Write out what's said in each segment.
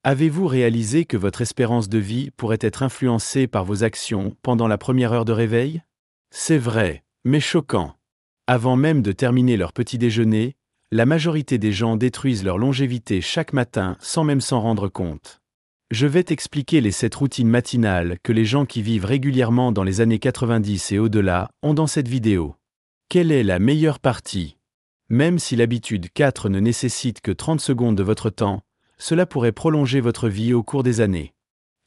Avez-vous réalisé que votre espérance de vie pourrait être influencée par vos actions pendant la première heure de réveil? C'est vrai, mais choquant. Avant même de terminer leur petit déjeuner, la majorité des gens détruisent leur longévité chaque matin sans même s'en rendre compte. Je vais t'expliquer les 7 routines matinales que les gens qui vivent régulièrement dans les années 90 et au-delà ont dans cette vidéo. Quelle est la meilleure partie? Même si l'habitude 4 ne nécessite que 30 secondes de votre temps, cela pourrait prolonger votre vie au cours des années.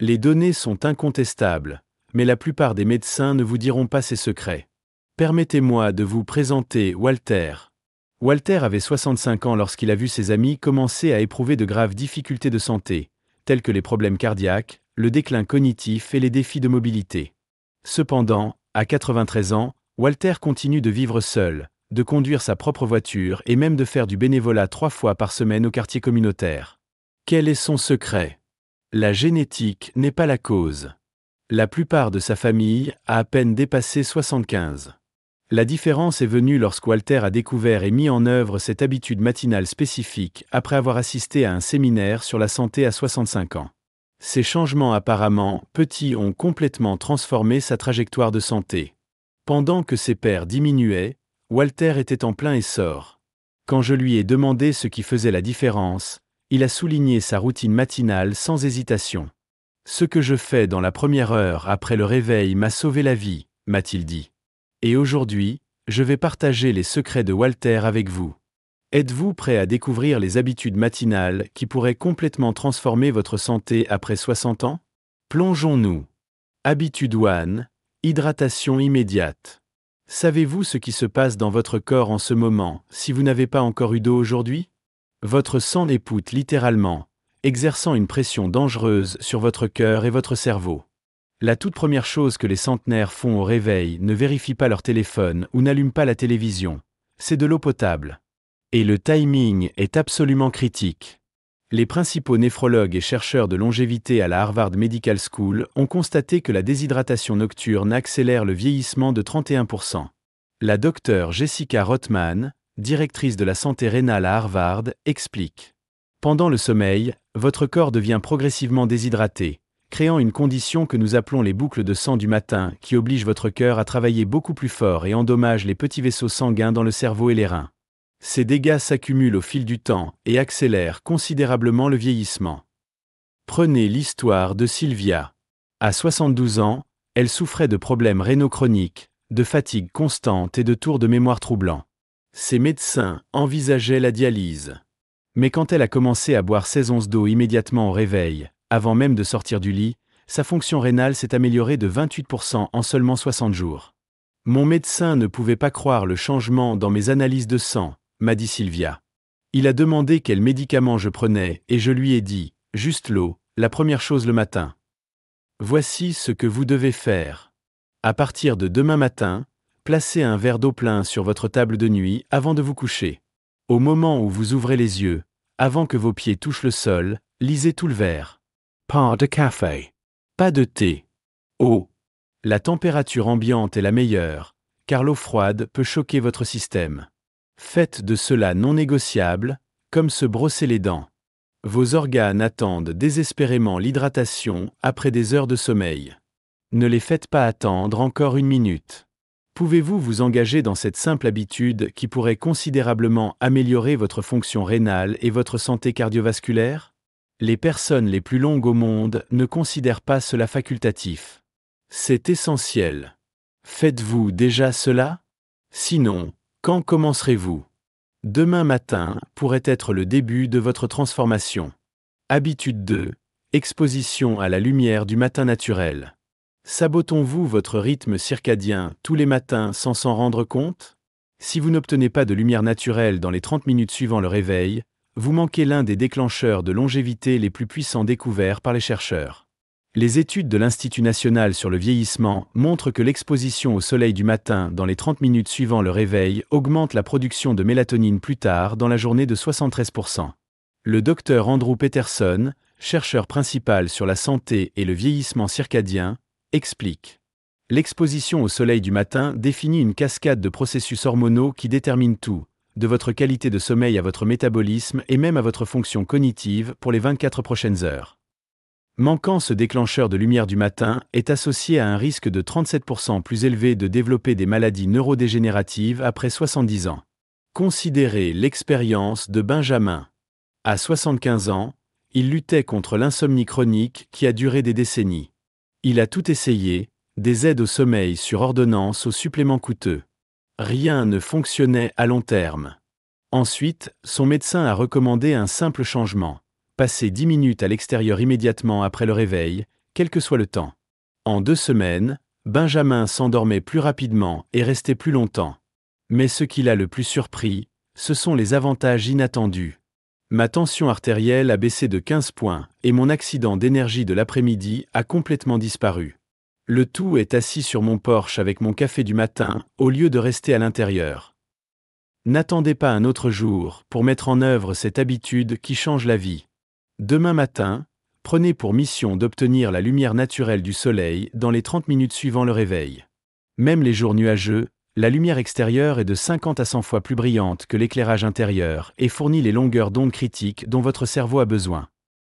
Les données sont incontestables, mais la plupart des médecins ne vous diront pas ces secrets. Permettez-moi de vous présenter Walter. Walter avait 65 ans lorsqu'il a vu ses amis commencer à éprouver de graves difficultés de santé, tels que les problèmes cardiaques, le déclin cognitif et les défis de mobilité. Cependant, à 93 ans, Walter continue de vivre seul, de conduire sa propre voiture et même de faire du bénévolat 3 fois par semaine au quartier communautaire. Quel est son secret? La génétique n'est pas la cause. La plupart de sa famille a à peine dépassé 75. La différence est venue lorsque Walter a découvert et mis en œuvre cette habitude matinale spécifique après avoir assisté à un séminaire sur la santé à 65 ans. Ces changements apparemment petits ont complètement transformé sa trajectoire de santé. Pendant que ses pairs diminuaient, Walter était en plein essor. Quand je lui ai demandé ce qui faisait la différence, il a souligné sa routine matinale sans hésitation. « Ce que je fais dans la première heure après le réveil m'a sauvé la vie », m'a-t-il dit. Et aujourd'hui, je vais partager les secrets de Walter avec vous. Êtes-vous prêt à découvrir les habitudes matinales qui pourraient complètement transformer votre santé après 60 ans? Plongeons-nous. Habitude 1, hydratation immédiate. Savez-vous ce qui se passe dans votre corps en ce moment si vous n'avez pas encore eu d'eau aujourd'hui? Votre sang époute littéralement, exerçant une pression dangereuse sur votre cœur et votre cerveau. La toute première chose que les centenaires font au réveil ne vérifient pas leur téléphone ou n'allument pas la télévision. C'est de l'eau potable. Et le timing est absolument critique. Les principaux néphrologues et chercheurs de longévité à la Harvard Medical School ont constaté que la déshydratation nocturne accélère le vieillissement de 31%. La docteure Jessica Rothman, directrice de la santé rénale à Harvard, explique. Pendant le sommeil, votre corps devient progressivement déshydraté, créant une condition que nous appelons les boucles de sang du matin qui oblige votre cœur à travailler beaucoup plus fort et endommage les petits vaisseaux sanguins dans le cerveau et les reins. Ces dégâts s'accumulent au fil du temps et accélèrent considérablement le vieillissement. Prenez l'histoire de Sylvia. À 72 ans, elle souffrait de problèmes rénaux chroniques, de fatigue constante et de tours de mémoire troublants. Ses médecins envisageaient la dialyse. Mais quand elle a commencé à boire 16 onces d'eau immédiatement au réveil, avant même de sortir du lit, sa fonction rénale s'est améliorée de 28% en seulement 60 jours. Mon médecin ne pouvait pas croire le changement dans mes analyses de sang, m'a dit Sylvia. Il a demandé quels médicaments je prenais et je lui ai dit, juste l'eau, la première chose le matin. Voici ce que vous devez faire. À partir de demain matin, placez un verre d'eau plein sur votre table de nuit avant de vous coucher. Au moment où vous ouvrez les yeux, avant que vos pieds touchent le sol, lisez tout le verre. Pas de café. Pas de thé. Eau. La température ambiante est la meilleure, car l'eau froide peut choquer votre système. Faites de cela non négociable, comme se brosser les dents. Vos organes attendent désespérément l'hydratation après des heures de sommeil. Ne les faites pas attendre encore 1 minute. Pouvez-vous vous engager dans cette simple habitude qui pourrait considérablement améliorer votre fonction rénale et votre santé cardiovasculaire? Les personnes les plus longues au monde ne considèrent pas cela facultatif. C'est essentiel. Faites-vous déjà cela? Sinon, quand commencerez-vous? Demain matin pourrait être le début de votre transformation. Habitude 2. Exposition à la lumière du matin naturel. Sabotons-vous votre rythme circadien tous les matins sans s'en rendre compte? Si vous n'obtenez pas de lumière naturelle dans les 30 minutes suivant le réveil, vous manquez l'un des déclencheurs de longévité les plus puissants découverts par les chercheurs. Les études de l'Institut national sur le vieillissement montrent que l'exposition au soleil du matin dans les 30 minutes suivant le réveil augmente la production de mélatonine plus tard dans la journée de 73%. Le docteur Andrew Peterson, chercheur principal sur la santé et le vieillissement circadien, explique. L'exposition au soleil du matin définit une cascade de processus hormonaux qui déterminent tout, de votre qualité de sommeil à votre métabolisme et même à votre fonction cognitive pour les 24 prochaines heures. Manquant ce déclencheur de lumière du matin est associé à un risque de 37% plus élevé de développer des maladies neurodégénératives après 70 ans. Considérez l'expérience de Benjamin. À 75 ans, il luttait contre l'insomnie chronique qui a duré des décennies. Il a tout essayé, des aides au sommeil sur ordonnance aux suppléments coûteux. Rien ne fonctionnait à long terme. Ensuite, son médecin a recommandé un simple changement. Passer 10 minutes à l'extérieur immédiatement après le réveil, quel que soit le temps. En 2 semaines, Benjamin s'endormait plus rapidement et restait plus longtemps. Mais ce qui l'a le plus surpris, ce sont les avantages inattendus. Ma tension artérielle a baissé de 15 points et mon accident d'énergie de l'après-midi a complètement disparu. Le tout est assis sur mon porche avec mon café du matin au lieu de rester à l'intérieur. N'attendez pas un autre jour pour mettre en œuvre cette habitude qui change la vie. Demain matin, prenez pour mission d'obtenir la lumière naturelle du soleil dans les 30 minutes suivant le réveil. Même les jours nuageux, la lumière extérieure est de 50 à 100 fois plus brillante que l'éclairage intérieur et fournit les longueurs d'onde critiques dont votre cerveau a besoin.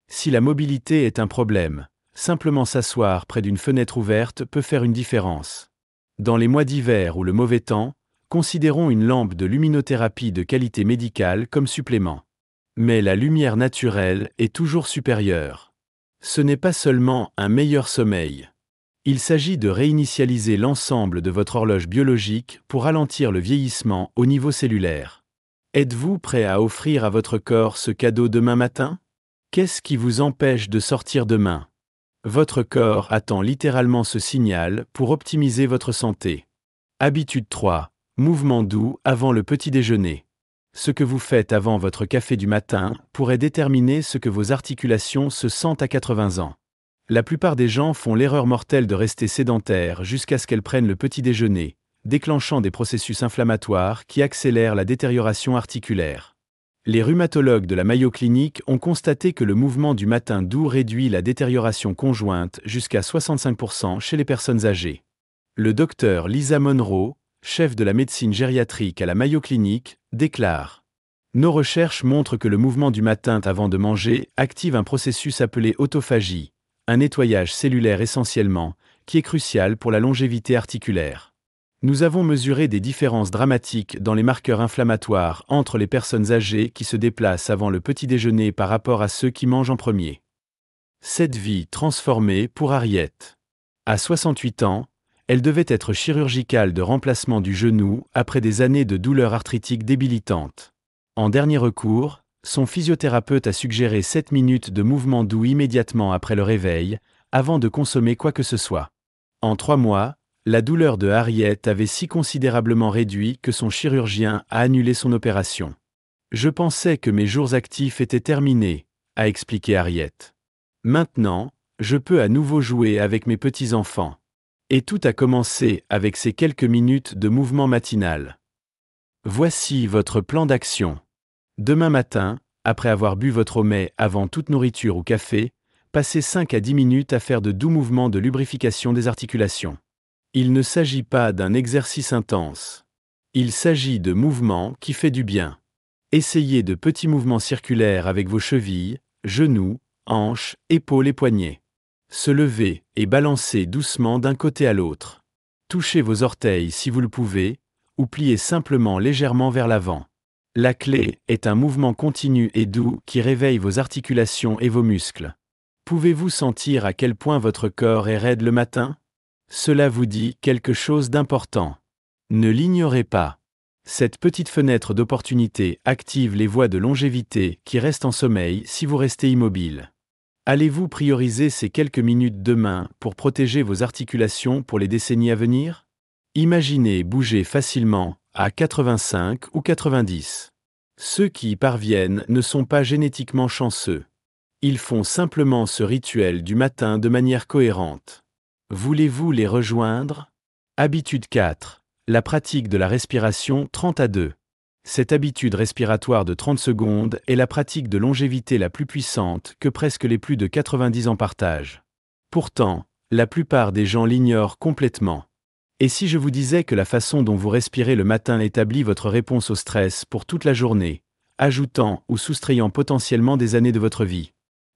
Si la mobilité est un problème, simplement s'asseoir près d'une fenêtre ouverte peut faire une différence. Dans les mois d'hiver ou le mauvais temps, considérons une lampe de luminothérapie de qualité médicale comme supplément. Mais la lumière naturelle est toujours supérieure. Ce n'est pas seulement un meilleur sommeil. Il s'agit de réinitialiser l'ensemble de votre horloge biologique pour ralentir le vieillissement au niveau cellulaire. Êtes-vous prêt à offrir à votre corps ce cadeau demain matin? Qu'est-ce qui vous empêche de sortir demain? Votre corps attend littéralement ce signal pour optimiser votre santé. Habitude 3. Mouvement doux avant le petit déjeuner. Ce que vous faites avant votre café du matin pourrait déterminer ce que vos articulations se sentent à 80 ans. La plupart des gens font l'erreur mortelle de rester sédentaires jusqu'à ce qu'elles prennent le petit déjeuner, déclenchant des processus inflammatoires qui accélèrent la détérioration articulaire. Les rhumatologues de la Mayo Clinic ont constaté que le mouvement du matin doux réduit la détérioration conjointe jusqu'à 65% chez les personnes âgées. Le docteur Lisa Monroe, chef de la médecine gériatrique à la Mayo Clinic, déclare: « Nos recherches montrent que le mouvement du matin avant de manger active un processus appelé autophagie, un nettoyage cellulaire essentiellement, qui est crucial pour la longévité articulaire. Nous avons mesuré des différences dramatiques dans les marqueurs inflammatoires entre les personnes âgées qui se déplacent avant le petit déjeuner par rapport à ceux qui mangent en premier. » Cette vie transformée pour Harriet. À 68 ans, elle devait être chirurgicale de remplacement du genou après des années de douleurs arthritiques débilitantes. En dernier recours, son physiothérapeute a suggéré 7 minutes de mouvement doux immédiatement après le réveil, avant de consommer quoi que ce soit. En 3 mois, la douleur de Harriet avait si considérablement réduit que son chirurgien a annulé son opération. « Je pensais que mes jours actifs étaient terminés », a expliqué Harriet. « Maintenant, je peux à nouveau jouer avec mes petits-enfants. » Et tout a commencé avec ces quelques minutes de mouvement matinal. Voici votre plan d'action. Demain matin, après avoir bu votre eau mais avant toute nourriture ou café, passez 5 à 10 minutes à faire de doux mouvements de lubrification des articulations. Il ne s'agit pas d'un exercice intense. Il s'agit de mouvements qui fait du bien. Essayez de petits mouvements circulaires avec vos chevilles, genoux, hanches, épaules et poignets. Se lever et balancer doucement d'un côté à l'autre. Touchez vos orteils si vous le pouvez, ou pliez simplement légèrement vers l'avant. La clé est un mouvement continu et doux qui réveille vos articulations et vos muscles. Pouvez-vous sentir à quel point votre corps est raide le matin? Cela vous dit quelque chose d'important. Ne l'ignorez pas. Cette petite fenêtre d'opportunité active les voies de longévité qui restent en sommeil si vous restez immobile. Allez-vous prioriser ces quelques minutes demain pour protéger vos articulations pour les décennies à venir? Imaginez bouger facilement, à 85 ou 90. Ceux qui y parviennent ne sont pas génétiquement chanceux. Ils font simplement ce rituel du matin de manière cohérente. Voulez-vous les rejoindre? Habitude 4. La pratique de la respiration 30 à 2. Cette habitude respiratoire de 30 secondes est la pratique de longévité la plus puissante que presque les plus de 90 ans partagent. Pourtant, la plupart des gens l'ignorent complètement. Et si je vous disais que la façon dont vous respirez le matin établit votre réponse au stress pour toute la journée, ajoutant ou soustrayant potentiellement des années de votre vie?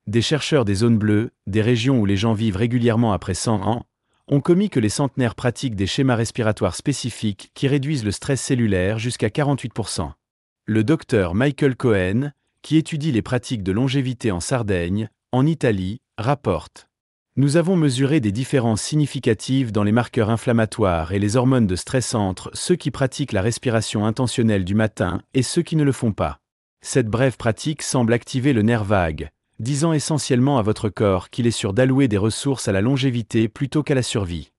Des chercheurs des zones bleues, des régions où les gens vivent régulièrement après 100 ans, ont commis que les centenaires pratiquent des schémas respiratoires spécifiques qui réduisent le stress cellulaire jusqu'à 48%. Le docteur Michael Cohen, qui étudie les pratiques de longévité en Sardaigne, en Italie, rapporte: Nous avons mesuré des différences significatives dans les marqueurs inflammatoires et les hormones de stress entre ceux qui pratiquent la respiration intentionnelle du matin et ceux qui ne le font pas. Cette brève pratique semble activer le nerf vague, disant essentiellement à votre corps qu'il est sûr d'allouer des ressources à la longévité plutôt qu'à la survie.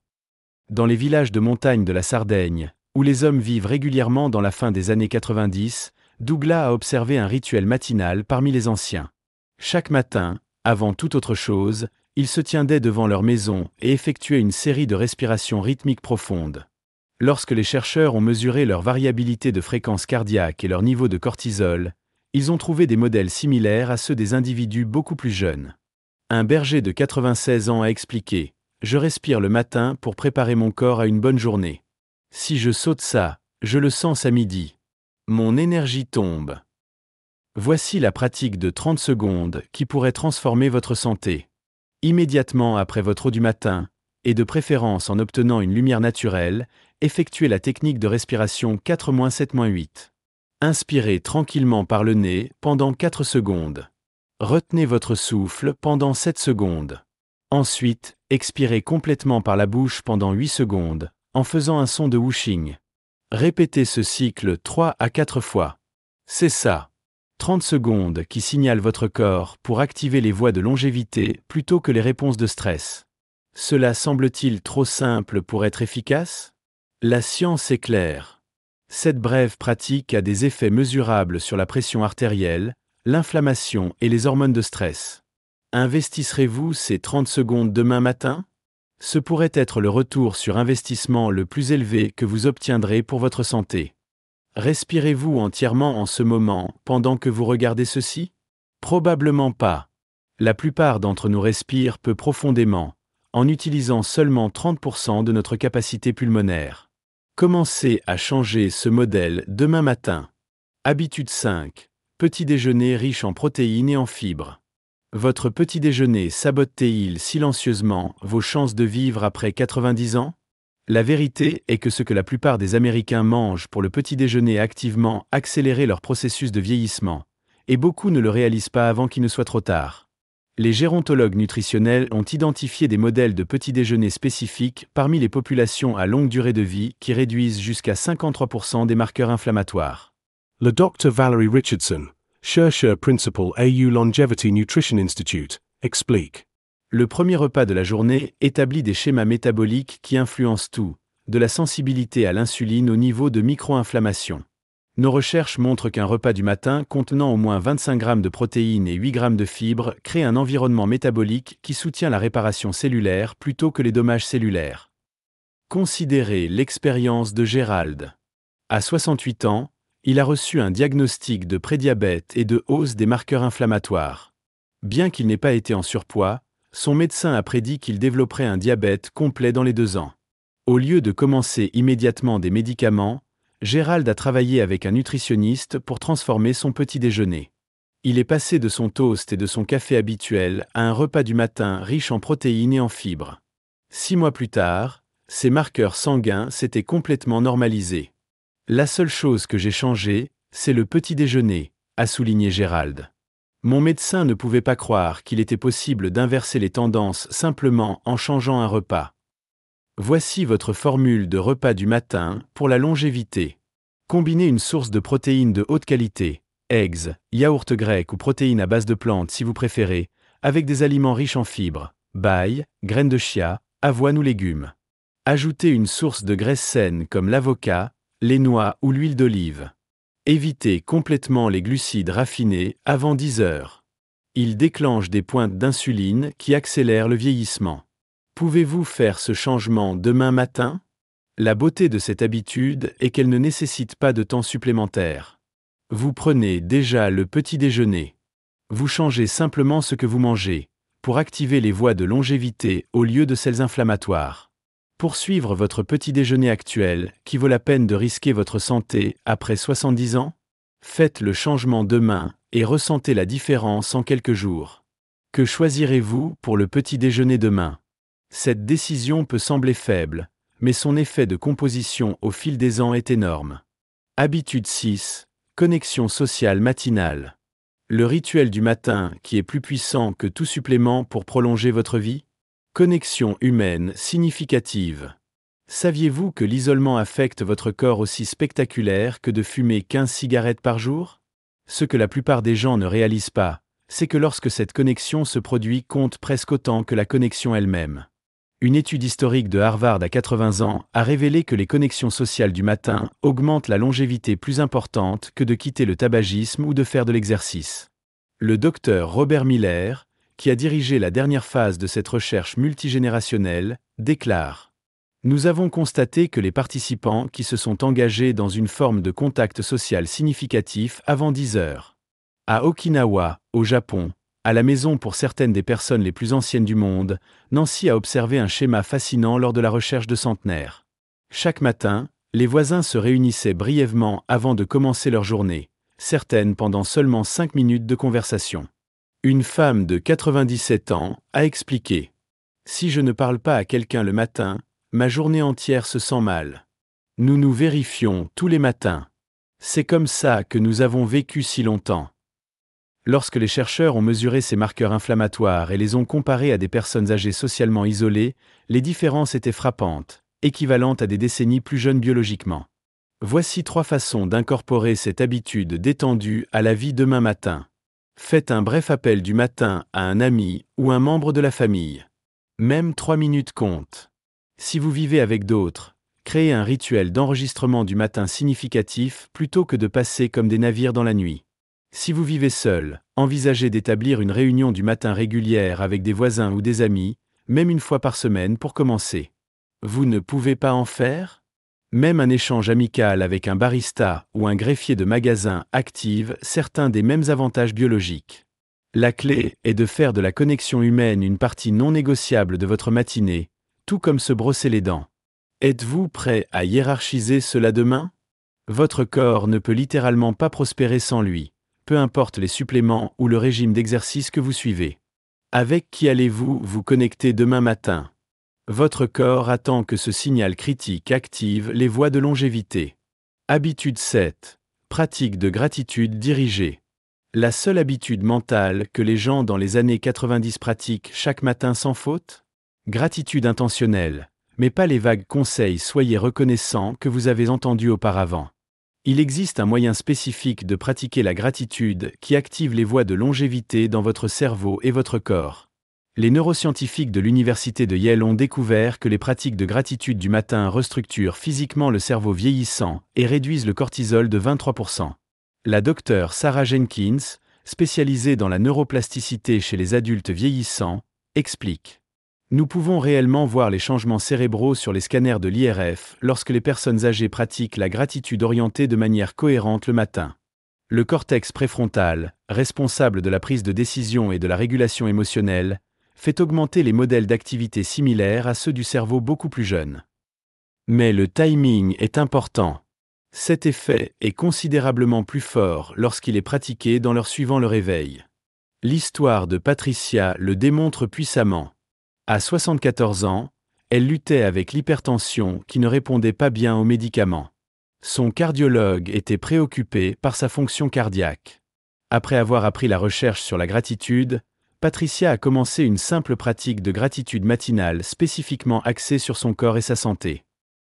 Dans les villages de montagne de la Sardaigne, où les hommes vivent régulièrement dans la fin des années 90, Douglas a observé un rituel matinal parmi les anciens. Chaque matin, avant toute autre chose, ils se tiendaient devant leur maison et effectuaient une série de respirations rythmiques profondes. Lorsque les chercheurs ont mesuré leur variabilité de fréquence cardiaque et leur niveau de cortisol, ils ont trouvé des modèles similaires à ceux des individus beaucoup plus jeunes. Un berger de 96 ans a expliqué: « Je respire le matin pour préparer mon corps à une bonne journée. Si je saute ça, je le sens à midi. Mon énergie tombe. » Voici la pratique de 30 secondes qui pourrait transformer votre santé. Immédiatement après votre eau du matin, et de préférence en obtenant une lumière naturelle, effectuez la technique de respiration 4-7-8. Inspirez tranquillement par le nez pendant 4 secondes. Retenez votre souffle pendant 7 secondes. Ensuite, expirez complètement par la bouche pendant 8 secondes, en faisant un son de whooshing. Répétez ce cycle 3 à 4 fois. C'est ça. 30 secondes qui signalent votre corps pour activer les voies de longévité plutôt que les réponses de stress. Cela semble-t-il trop simple pour être efficace? La science est claire. Cette brève pratique a des effets mesurables sur la pression artérielle, l'inflammation et les hormones de stress. Investisserez-vous ces 30 secondes demain matin? Ce pourrait être le retour sur investissement le plus élevé que vous obtiendrez pour votre santé. Respirez-vous entièrement en ce moment pendant que vous regardez ceci? Probablement pas. La plupart d'entre nous respirent peu profondément, en utilisant seulement 30% de notre capacité pulmonaire. Commencez à changer ce modèle demain matin. Habitude 5. Petit déjeuner riche en protéines et en fibres. Votre petit déjeuner sabote-t-il silencieusement vos chances de vivre après 90 ans? La vérité est que ce que la plupart des Américains mangent pour le petit déjeuner a activement accéléré leur processus de vieillissement, et beaucoup ne le réalisent pas avant qu'il ne soit trop tard. Les gérontologues nutritionnels ont identifié des modèles de petit déjeuner spécifiques parmi les populations à longue durée de vie qui réduisent jusqu'à 53% des marqueurs inflammatoires. Le Dr. Valerie Richardson, chercheur principal AU Longevity Nutrition Institute, explique. Le premier repas de la journée établit des schémas métaboliques qui influencent tout, de la sensibilité à l'insuline au niveau de micro-inflammation. Nos recherches montrent qu'un repas du matin contenant au moins 25 grammes de protéines et 8 grammes de fibres crée un environnement métabolique qui soutient la réparation cellulaire plutôt que les dommages cellulaires. Considérez l'expérience de Gérald. À 68 ans, il a reçu un diagnostic de prédiabète et de hausse des marqueurs inflammatoires. Bien qu'il n'ait pas été en surpoids, son médecin a prédit qu'il développerait un diabète complet dans les 2 ans. Au lieu de commencer immédiatement des médicaments, Gérald a travaillé avec un nutritionniste pour transformer son petit déjeuner. Il est passé de son toast et de son café habituel à un repas du matin riche en protéines et en fibres. 6 mois plus tard, ses marqueurs sanguins s'étaient complètement normalisés. La seule chose que j'ai changée, c'est le petit déjeuner, a souligné Gérald. Mon médecin ne pouvait pas croire qu'il était possible d'inverser les tendances simplement en changeant un repas. Voici votre formule de repas du matin pour la longévité. Combinez une source de protéines de haute qualité, eggs, yaourt grec ou protéines à base de plantes si vous préférez, avec des aliments riches en fibres, bail, graines de chia, avoine ou légumes. Ajoutez une source de graisse saine comme l'avocat, les noix ou l'huile d'olive. Évitez complètement les glucides raffinés avant 10 heures. Ils déclenchent des pointes d'insuline qui accélèrent le vieillissement. Pouvez-vous faire ce changement demain matin? La beauté de cette habitude est qu'elle ne nécessite pas de temps supplémentaire. Vous prenez déjà le petit déjeuner. Vous changez simplement ce que vous mangez, pour activer les voies de longévité au lieu de celles inflammatoires. Poursuivre votre petit déjeuner actuel, qui vaut la peine de risquer votre santé après 70 ans? Faites le changement demain et ressentez la différence en quelques jours. Que choisirez-vous pour le petit déjeuner demain? Cette décision peut sembler faible, mais son effet de composition au fil des ans est énorme. Habitude 6. Connexion sociale matinale. Le rituel du matin qui est plus puissant que tout supplément pour prolonger votre vie? Connexion humaine significative. Saviez-vous que l'isolement affecte votre corps aussi spectaculaire que de fumer 15 cigarettes par jour? Ce que la plupart des gens ne réalisent pas, c'est que lorsque cette connexion se produit compte presque autant que la connexion elle-même. Une étude historique de Harvard à 80 ans a révélé que les connexions sociales du matin augmentent la longévité plus importante que de quitter le tabagisme ou de faire de l'exercice. Le docteur Robert Miller, qui a dirigé la dernière phase de cette recherche multigénérationnelle, déclare: « Nous avons constaté que les participants qui se sont engagés dans une forme de contact social significatif avant 10 heures. À Okinawa, au Japon, à la maison pour certaines des personnes les plus anciennes du monde, Nancy a observé un schéma fascinant lors de la recherche de centenaires. Chaque matin, les voisins se réunissaient brièvement avant de commencer leur journée, certaines pendant seulement 5 minutes de conversation. Une femme de 97 ans a expliqué: « Si je ne parle pas à quelqu'un le matin, ma journée entière se sent mal. Nous nous vérifions tous les matins. C'est comme ça que nous avons vécu si longtemps. » Lorsque les chercheurs ont mesuré ces marqueurs inflammatoires et les ont comparés à des personnes âgées socialement isolées, les différences étaient frappantes, équivalentes à des décennies plus jeunes biologiquement. Voici 3 façons d'incorporer cette habitude détendue à la vie demain matin. Faites un bref appel du matin à un ami ou un membre de la famille. Même 3 minutes comptent. Si vous vivez avec d'autres, créez un rituel d'enregistrement du matin significatif plutôt que de passer comme des navires dans la nuit. Si vous vivez seul, envisagez d'établir une réunion du matin régulière avec des voisins ou des amis, même une fois par semaine pour commencer. Vous ne pouvez pas en faire? Même un échange amical avec un barista ou un greffier de magasin active certains des mêmes avantages biologiques. La clé est de faire de la connexion humaine une partie non négociable de votre matinée, tout comme se brosser les dents. Êtes-vous prêt à hiérarchiser cela demain? Votre corps ne peut littéralement pas prospérer sans lui, peu importe les suppléments ou le régime d'exercice que vous suivez. Avec qui allez-vous vous connecter demain matin? Votre corps attend que ce signal critique active les voies de longévité. Habitude 7. Pratique de gratitude dirigée. La seule habitude mentale que les gens dans les années 90 pratiquent chaque matin sans faute? Gratitude intentionnelle, mais pas les vagues conseils soyez reconnaissant que vous avez entendus auparavant. Il existe un moyen spécifique de pratiquer la gratitude qui active les voies de longévité dans votre cerveau et votre corps. Les neuroscientifiques de l'université de Yale ont découvert que les pratiques de gratitude du matin restructurent physiquement le cerveau vieillissant et réduisent le cortisol de 23%. La docteure Sarah Jenkins, spécialisée dans la neuroplasticité chez les adultes vieillissants, explique: « Nous pouvons réellement voir les changements cérébraux sur les scanners de l'IRF lorsque les personnes âgées pratiquent la gratitude orientée de manière cohérente le matin. Le cortex préfrontal, responsable de la prise de décision et de la régulation émotionnelle, fait augmenter les modèles d'activité similaires à ceux du cerveau beaucoup plus jeune. Mais le timing est important. Cet effet est considérablement plus fort lorsqu'il est pratiqué dans l'heure suivant le réveil. L'histoire de Patricia le démontre puissamment. À 74 ans, elle luttait avec l'hypertension qui ne répondait pas bien aux médicaments. Son cardiologue était préoccupé par sa fonction cardiaque. Après avoir appris la recherche sur la gratitude, Patricia a commencé une simple pratique de gratitude matinale spécifiquement axée sur son corps et sa santé.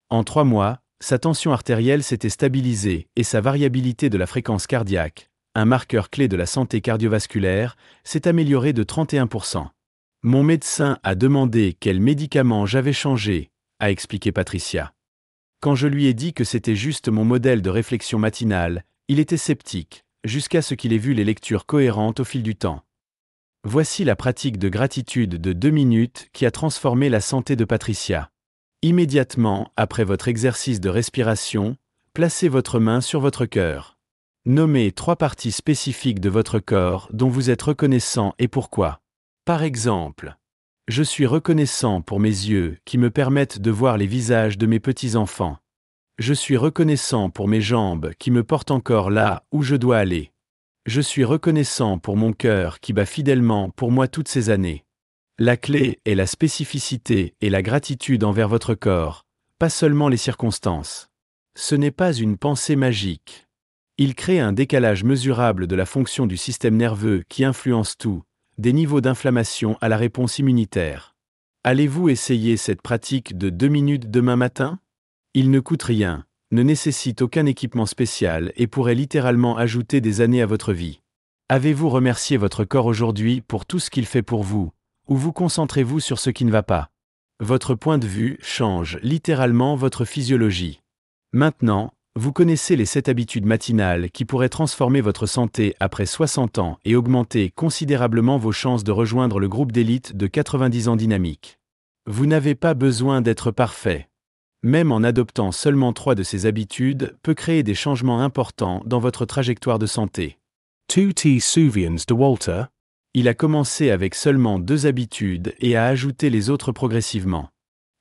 En 3 mois, sa tension artérielle s'était stabilisée et sa variabilité de la fréquence cardiaque, un marqueur clé de la santé cardiovasculaire, s'est améliorée de 31%. Mon médecin a demandé quels médicaments j'avais changé, a expliqué Patricia. Quand je lui ai dit que c'était juste mon modèle de réflexion matinale, il était sceptique, jusqu'à ce qu'il ait vu les lectures cohérentes au fil du temps. Voici la pratique de gratitude de 2 minutes qui a transformé la santé de Patricia. Immédiatement après votre exercice de respiration, placez votre main sur votre cœur. Nommez 3 parties spécifiques de votre corps dont vous êtes reconnaissant et pourquoi. Par exemple, Je suis reconnaissant pour mes yeux qui me permettent de voir les visages de mes petits-enfants. Je suis reconnaissant pour mes jambes qui me portent encore là où je dois aller. Je suis reconnaissant pour mon cœur qui bat fidèlement pour moi toutes ces années. La clé est la spécificité et la gratitude envers votre corps, pas seulement les circonstances. Ce n'est pas une pensée magique. Il crée un décalage mesurable de la fonction du système nerveux qui influence tout, des niveaux d'inflammation à la réponse immunitaire. Allez-vous essayer cette pratique de 2 minutes demain matin? Il ne coûte rien, ne nécessite aucun équipement spécial et pourrait littéralement ajouter des années à votre vie. Avez-vous remercié votre corps aujourd'hui pour tout ce qu'il fait pour vous, ou vous concentrez-vous sur ce qui ne va pas? Votre point de vue change littéralement votre physiologie. Maintenant, vous connaissez les 7 habitudes matinales qui pourraient transformer votre santé après 60 ans et augmenter considérablement vos chances de rejoindre le groupe d'élite de 90 ans dynamique. Vous n'avez pas besoin d'être parfait. Même en adoptant seulement 3 de ces habitudes peut créer des changements importants dans votre trajectoire de santé. 2T Suvians de Walter. Il a commencé avec seulement 2 habitudes et a ajouté les autres progressivement.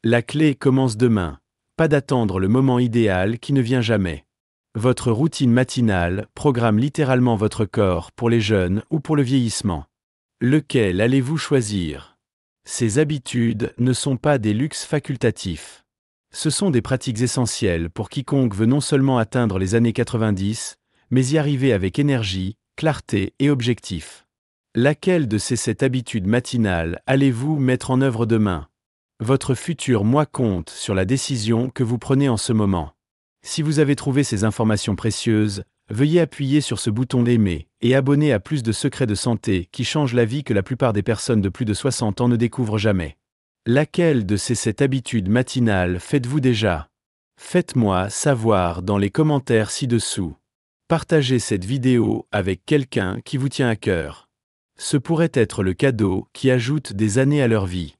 La clé commence demain. Pas d'attendre le moment idéal qui ne vient jamais. Votre routine matinale programme littéralement votre corps pour les jeunes ou pour le vieillissement. Lequel allez-vous choisir? Ces habitudes ne sont pas des luxes facultatifs. Ce sont des pratiques essentielles pour quiconque veut non seulement atteindre les années 90, mais y arriver avec énergie, clarté et objectif. Laquelle de ces 7 habitudes matinales allez-vous mettre en œuvre demain? Votre futur moi compte sur la décision que vous prenez en ce moment. Si vous avez trouvé ces informations précieuses, veuillez appuyer sur ce bouton d'aimer et abonner à plus de secrets de santé qui changent la vie que la plupart des personnes de plus de 60 ans ne découvrent jamais. Laquelle de ces 7 habitudes matinales faites-vous déjà? Faites-moi savoir dans les commentaires ci-dessous. Partagez cette vidéo avec quelqu'un qui vous tient à cœur. Ce pourrait être le cadeau qui ajoute des années à leur vie.